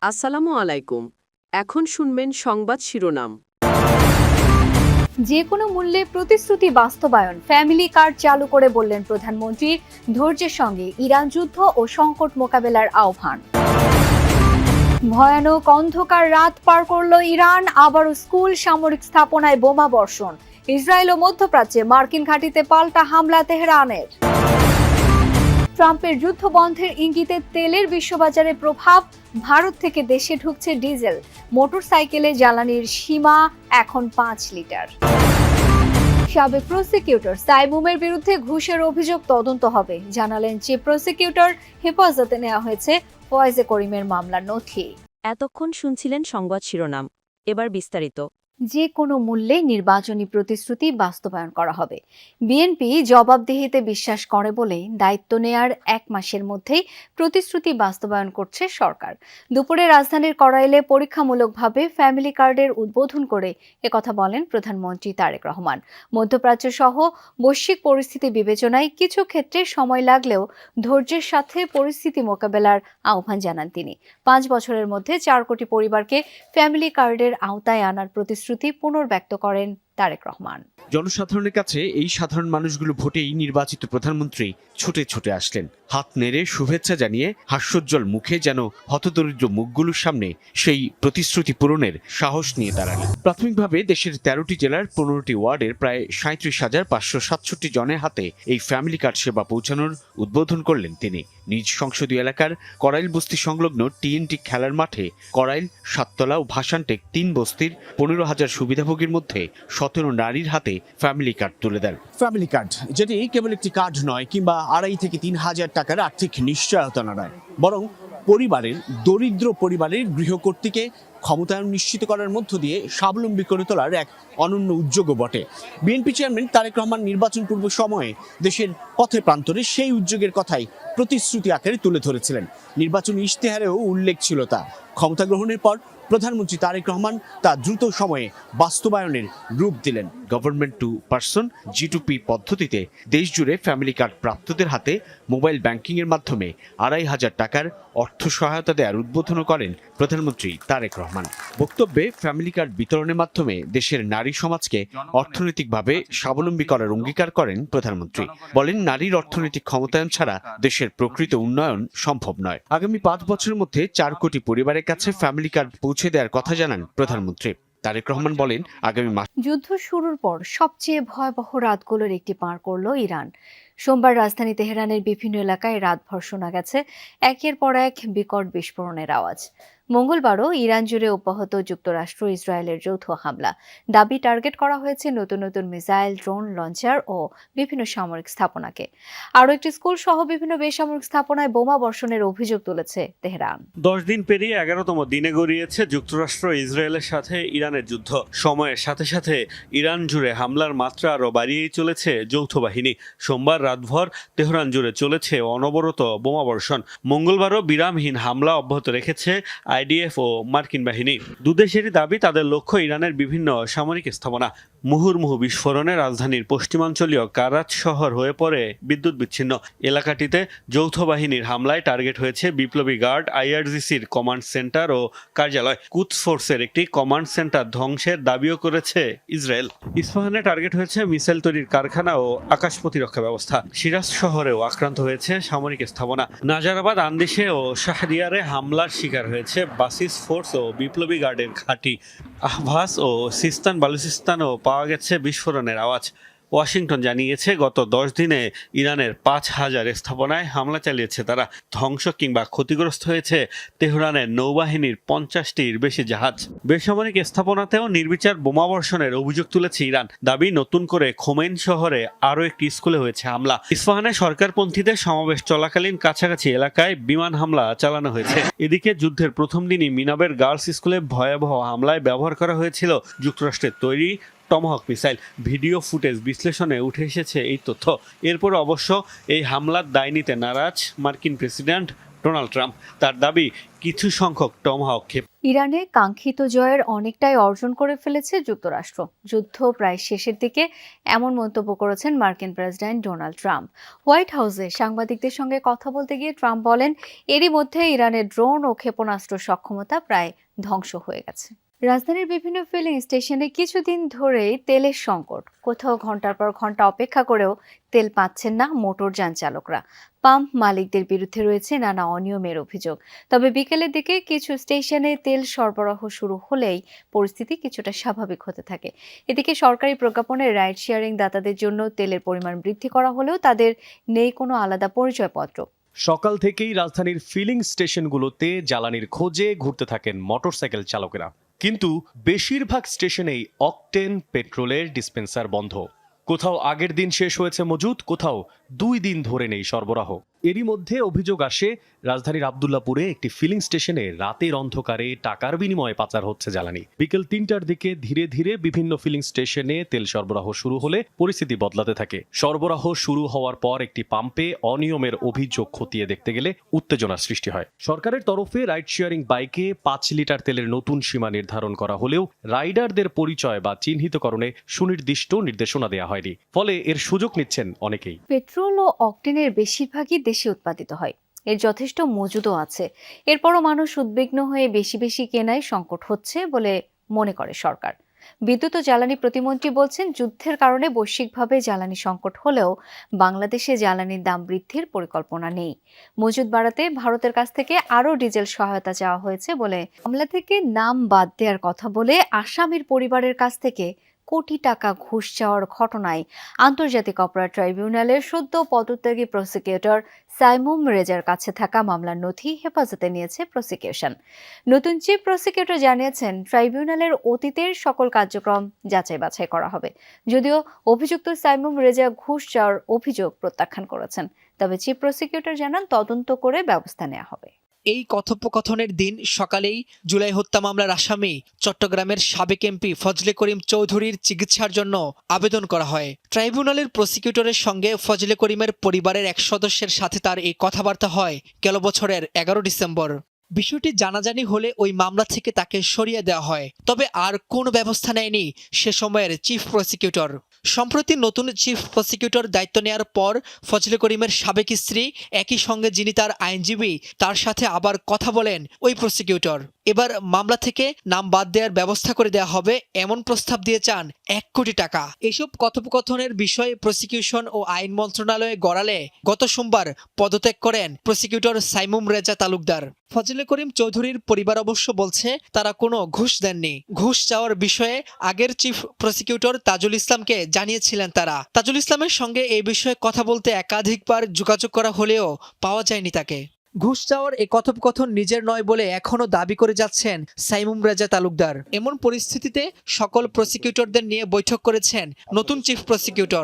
আসসালামু আলাইকুম। এখন শুনবেন সংবাদ শিরোনাম। যে কোনো মূল্যে প্রতিশ্রুতি বাস্তবায়ন, ফ্যামিলি কার্ড চালু করে বললেন প্রধানমন্ত্রী। ধৈর্যের সঙ্গে ইরান যুদ্ধ ও সংকট মোকাবেলার আহ্বান। ভয়ানক অন্ধকার রাত পার করল ইরান, আবারও স্কুল, সামরিক স্থাপনায় বোমা বর্ষণ। ইসরায়েল ও মধ্যপ্রাচ্যে মার্কিন ঘাঁটিতে পাল্টা হামলা তেহরানের। ট্রাম্পের যুদ্ধ বন্ধের ইঙ্গিতে তেলের বিশ্ববাজারে প্রভাব, ভারত থেকে দেশে ঢুকছে ডিজেল। মোটরসাইকেলে জ্বালানির সীমা এখন 5 লিটার। সাবেক প্রসিকিউটর সাইমুমের বিরুদ্ধে ঘুষের অভিযোগ তদন্ত হবে, জানালেন চিফ প্রসিকিউটর। হেফাজতে নেওয়া হয়েছে ফয়েজে করিমের মামলার নথি। এতক্ষণ শুনছিলেন সংবাদ শিরোনাম, এবার বিস্তারিত। যে কোনো মূল্যে নির্বাচনী প্রতিশ্রুতি বাস্তবায়ন করা হবে। বিএনপি জবাবদিহিতে বিশ্বাস করে বলেই দায়িত্ব নেয়ার 1 মাসের মধ্যেই প্রতিশ্রুতি বাস্তবায়ন করছে সরকার। দুপুরে রাজধানীর কড়াইলে পরীক্ষামূলকভাবে ফ্যামিলি কার্ডের উদ্বোধন করে একথা বলেন প্রধানমন্ত্রী তারেক রহমান। মধ্যপ্রাচ্য সহ বৈশ্বিক পরিস্থিতি বিবেচনায় কিছু ক্ষেত্রে সময় লাগলেও ধৈর্যের সাথে পরিস্থিতি মোকাবেলার আহ্বান জানান তিনি। 5 বছরের মধ্যে 4 কোটি পরিবারকে ফ্যামিলি কার্ডের আওতায় আনার প্রতিশ্রুতি পুনর্ব্যক্ত করেন তারেক রহমান। জনসাধারণের কাছে এই সাধারণ মানুষগুলো ভোটেই নির্বাচিত প্রধানমন্ত্রী ছুটে ছুটে আসলেন, হাত নেড়ে শুভেচ্ছা জানিয়ে হাস্যোজ্জ্বল মুখে যেন হতদরিদ্র মুখগুলোর সামনে সেই প্রতিশ্রুতি পূরণের সাহস নিয়ে দাঁড়ালেন। প্রাথমিকভাবে দেশের 13টি জেলার 15টি ওয়ার্ডের প্রায় 37,567 জনের হাতে এই ফ্যামিলি কার্ড সেবা পৌঁছানোর উদ্বোধন করলেন তিনি। নিজ সংসদীয় এলাকার করাইল বস্তি সংলগ্ন টিএনটি খেলার মাঠে করাইল, সাততলা ও ভাসানটেক 3 বস্তির 15,000 সুবিধাভোগীর মধ্যে 17 নারীর হাতে ফ্যামিলি কার্ড তুলে দেন। ফ্যামিলি কার্ড, যেটি কেবল একটি কার্ড নয় কিংবা 2,500 থেকে 3,000 টাকার আর্থিক নিশ্চয়তা নয়, বরং দরিদ্র পরিবারের গৃহকর্ত্রীকে ক্ষমতায়ন নিশ্চিত করার মধ্য দিয়ে স্বাবলম্বী করে তোলার এক অনন্য উদ্যোগও বটে। বিএনপি চেয়ারম্যান তারেক রহমান নির্বাচন পূর্ব সময়ে দেশের পথে প্রান্তরে সেই উদ্যোগের কথাই প্রতিশ্রুতি আকারে তুলে ধরেছিলেন। নির্বাচনী ইশতেহারেও উল্লেখ ছিল তা। ক্ষমতা গ্রহণের পর প্রধানমন্ত্রী তারেক রহমান তা দ্রুত সময়ে বাস্তবায়নের রূপ দিলেন। গভর্নমেন্ট টু পারসন G2P পদ্ধতিতে দেশজুড়ে ফ্যামিলি কার্ড প্রাপ্তদের হাতে মোবাইল ব্যাংকিং এর মাধ্যমে 2,500 টাকার অর্থ সহায়তা দেওয়ার উদ্বোধন করেন প্রধানমন্ত্রী তারেক রহমান। বক্তব্যে ফ্যামিলি কার্ড বিতরণের মাধ্যমে দেশের নারী সমাজকে অর্থনৈতিকভাবে স্বাবলম্বী করার অঙ্গীকার করেন প্রধানমন্ত্রী। বলেন, নারীর অর্থনৈতিক ক্ষমতায়ন ছাড়া দেশের প্রকৃত উন্নয়ন সম্ভব নয়। আগামী 5 বছরের মধ্যে 4 কোটি পরিবারের কাছে ফ্যামিলি কার্ড পৌঁছে দেওয়ার কথা জানান প্রধানমন্ত্রী তারেক রহমান। বলেন, আগামী মাস যুদ্ধ শুরুর পর সবচেয়ে ভয়াবহ রাতগুলোর একটি পার করল ইরান। সোমবার রাজধানী তেহরানের বিভিন্ন এলাকায় রাতভর শোনা গেছে একের পর এক বিকট বিস্ফোরণের আওয়াজ। মঙ্গলবারও ইরান জুড়ে অব্যাহত যুক্তরাষ্ট্র ইসরায়েলের যৌথ হামলা। দাবি, টার্গেট করা হয়েছে নতুন নতুন মিসাইল, ড্রোন লঞ্চার ও বিভিন্ন সামরিক স্থাপনাকে। আরও একটি স্কুল সহ বিভিন্ন বেসামরিক স্থাপনায় বোমা বর্ষণের অভিযোগ তুলেছে তেহরান। 10 দিন পেরিয়ে 11তম দিনে গড়িয়েছে যুক্তরাষ্ট্র ইসরায়েলের সাথে ইরানের যুদ্ধ। সময়ের সাথে সাথে ইরান জুড়ে হামলার মাত্রা আরও বাড়িয়েই চলেছে যৌথ বাহিনী। সোমবার রাতভর তেহরান জুড়ে চলেছে অনবরত বোমা বর্ষণ। মঙ্গলবারও বিরামহীন হামলা অব্যাহত রেখেছে আইডিএফ ও মার্কিন বাহিনী। দুদেশেরই দাবি, তাদের লক্ষ্য ইরানের বিভিন্ন সামরিক স্থাপনা। মুহুর্মুহু বিস্ফোরণে রাজধানীর পশ্চিমাঞ্চলীয় কারাচ শহর হয়ে পড়ে বিদ্যুৎ বিচ্ছিন্ন। এলাকাটিতে যৌথ বাহিনীর হামলায় টার্গেট হয়েছে বিপ্লবী গার্ড, IRGCর কমান্ড সেন্টার ও কার্যালয়। কুদস ফোর্সের একটি কমান্ড সেন্টার ধ্বংসের দাবিও করেছে ইসরায়েল। ইস্পাহানে টার্গেট হয়েছে মিসাইল তৈরির কারখানা ও আকাশ প্রতিরক্ষা ব্যবস্থা। সিরাজ শহরেও আক্রান্ত হয়েছে সামরিক স্থাপনা। নাজারাবাদ, আন্দিশে ও শাহরিয়ারে হামলার শিকার হয়েছে বাসিস ফোর্স ও বিপ্লবী গার্ডের ঘাঁটি। আহভাস ও সিস্তান বালুচিস্তানেও পাওয়া গেছে বিস্ফোরণের আওয়াজ। ওয়াশিংটন জানিয়েছে, গত 10 দিনে ইরানের 5,000 স্থাপনায় হামলা চালিয়েছে তারা। ধ্বংস কিংবা ক্ষতিগ্রস্ত হয়েছে তেহরানের নৌবাহিনীর 50টির বেশি জাহাজ। বেসামরিক স্থাপনাতেও নির্বিচার বোমাবর্ষণের অভিযোগ তুলেছে ইরান। দাবি, নতুন করে খোমেনি শহরে আরও একটি স্কুলে হয়েছে হামলা। ইস্পাহানে সরকারপন্থীদের সমাবেশ চলাকালীন কাছাকাছি এলাকায় বিমান হামলা চালানো হয়েছে। এদিকে যুদ্ধের প্রথম দিনই মিনাবের গার্লস স্কুলে ভয়াবহ হামলায় ব্যবহার করা হয়েছিল যুক্তরাষ্ট্রের তৈরি টমহক মিসাইল। ভিডিও ফুটেজ বিশ্লেষণে উঠে এসেছে এই তথ্য। এরপর অবশ্য এই হামলার দায় নিতে নারাজ মার্কিন প্রেসিডেন্ট ডোনাল্ড ট্রাম্প। তার দাবি, কিছু সংখ্যক টমহক ক্ষেপ ইরানে কাঙ্ক্ষিত জয়ের অনেকটাই অর্জন করে ফেলেছে যুক্তরাষ্ট্র। যুদ্ধ প্রায় শেষের দিকে, এমন মন্তব্য করেছেন মার্কিন প্রেসিডেন্ট ডোনাল্ড ট্রাম্প। হোয়াইট হাউসে সাংবাদিকদের সঙ্গে কথা বলতে গিয়ে ট্রাম্প বলেন, এরই মধ্যে ইরানের ড্রোন ও ক্ষেপণাস্ত্র সক্ষমতা প্রায় ধ্বংস হয়ে গেছে। রাজধানীর বিভিন্ন ফিলিং স্টেশনে কিছুদিন ধরেই তেলের সংকট। কোথাও ঘন্টার পর ঘন্টা অপেক্ষা করেও তেল পাচ্ছেন না মোটরযান চালকরা। পাম্প মালিকদের বিরুদ্ধে রয়েছে নানা অনিয়মের অভিযোগ। তবে বিকেলের দিকে কিছু স্টেশনে তেল সরবরাহ শুরু হলেই পরিস্থিতি কিছুটা স্বাভাবিক হতে থাকে। এদিকে সরকারি প্রজ্ঞাপনের রাইড শেয়ারিং দাতাদের জন্য তেলের পরিমাণ বৃদ্ধি করা হলেও তাদের নেই কোনো আলাদা পরিচয়পত্র। সকাল থেকেই রাজধানীর ফিলিং স্টেশনগুলোতে জ্বালানির খোঁজে ঘুরতে থাকেন মোটরসাইকেল চালকেরা, কিন্তু বেশিরভাগ স্টেশনেই অকটেন পেট্রোলের ডিসপেন্সার বন্ধ। কোথাও আগের দিন শেষ হয়েছে মজুত, কোথাও 2 দিন ধরে নেই সরবরাহ। এরই মধ্যে অভিযোগ আসে রাজধানীর আব্দুল্লাপুরে একটি ফিলিং স্টেশনে রাতের অন্ধকারে টাকার বিনিময়ে পাচার হচ্ছে জ্বালানি। বিকেল 3টার দিকে ধীরে ধীরে বিভিন্ন ফিলিং স্টেশনে তেল সরবরাহ শুরু হলে পরিস্থিতি বদলাতে থাকে। সরবরাহ শুরু হওয়ার পর একটি পাম্পে অনিয়মের অভিযোগ খতিয়ে দেখতে গেলে উত্তেজনার সৃষ্টি হয়। সরকারের তরফে রাইড শেয়ারিং বাইকে 5 লিটার তেলের নতুন সীমা নির্ধারণ করা হলেও রাইডারদের পরিচয় বা চিহ্নিতকরণে সুনির্দিষ্ট নির্দেশনা দেওয়া হয়নি, ফলে এর সুযোগ নিচ্ছেন অনেকেই। পেট্রোল ও অকটেনের বেশিরভাগই দেশে উৎপাদিত হয়, এর যথেষ্ট মজুদও আছে। এরপরও মানুষ উদ্বিগ্ন হয়ে বেশি বেশি কেনায় সংকট হচ্ছে বলে মনে করে সরকার। বিদ্যুৎ ও জ্বালানি প্রতিমন্ত্রী বলছেন, যুদ্ধের কারণে বৈশ্বিকভাবে জ্বালানি সংকট হলেও বাংলাদেশে জ্বালানির দাম বৃদ্ধির পরিকল্পনা নেই। মজুদ বাড়াতে ভারতের কাছ থেকে আরও ডিজেল সহায়তা চাওয়া হয়েছে বলে মামলা থেকে নাম বাদ দেওয়ার কথা বলে আসামির পরিবারের কাছ থেকে কোটি টাকা ঘুষ চাওয়ার ঘটনায় আন্তর্জাতিক অপরাধ ট্রাইব্যুনালের সদ্য পদত্যাগী প্রসিকিউটর সাইমুম রেজার কাছে থাকা মামলার নথি হেফাজতে নিয়েছে প্রসিকিউশন। নতুন চিফ প্রসিকিউটর জানিয়েছেন, ট্রাইব্যুনালের অতীতের সকল কার্যক্রম যাচাই বাছাই করা হবে। যদিও অভিযুক্ত সাইমুম রেজা ঘুষ চাওয়ার অভিযোগ প্রত্যাখ্যান করেছেন, তবে চিফ প্রসিকিউটর জানান তদন্ত করে ব্যবস্থা নেওয়া হবে। এই কথোপকথনের দিন সকালেই জুলাই হত্যা মামলার আসামি চট্টগ্রামের সাবেক এমপি ফজলে করিম চৌধুরীর চিকিৎসার জন্য আবেদন করা হয়। ট্রাইব্যুনালের প্রসিকিউটরের সঙ্গে ফজলে করিমের পরিবারের এক সদস্যের সাথে তার এই কথাবার্তা হয় গেল বছরের 11 ডিসেম্বর। বিষয়টি জানাজানি হলে ওই মামলা থেকে তাকে সরিয়ে দেওয়া হয়, তবে আর কোনো ব্যবস্থা নেয়নি সে সময়ের চিফ প্রসিকিউটর। সম্প্রতি নতুন চিফ প্রসিকিউটর দায়িত্ব নেওয়ার পর ফজলে করিমের সাবেক স্ত্রী, একই সঙ্গে যিনি তার আইনজীবী, তার সাথে আবার কথা বলেন ওই প্রসিকিউটর। এবার মামলা থেকে নাম বাদ দেওয়ার ব্যবস্থা করে দেওয়া হবে এমন প্রস্তাব দিয়ে চান 1 কোটি টাকা। এসব কথোপকথনের বিষয়ে প্রসিকিউশন ও আইন মন্ত্রণালয়ে গড়ালে গত সোমবার পদত্যাগ করেন প্রসিকিউটর সাইমুম রেজা তালুকদার। ফজলে করিম চৌধুরীর পরিবার অবশ্য বলছে তারা কোনো ঘুষ দেননি। ঘুষ চাওয়ার বিষয়ে আগের চিফ প্রসিকিউটর তাজুল ইসলামকে জানিয়েছিলেন তারা। তাজুল ইসলামের সঙ্গে এই বিষয়ে কথা বলতে একাধিকবার যোগাযোগ করা হলেও পাওয়া যায়নি তাকে। ঘুষ চাওয়ার এই কথোপকথন নিজের নয় বলে এখনো দাবি করে যাচ্ছেন সাইমুম রেজা তালুকদার। এমন পরিস্থিতিতে সকল প্রসিকিউটরদের নিয়ে বৈঠক করেছেন নতুন চিফ প্রসিকিউটর।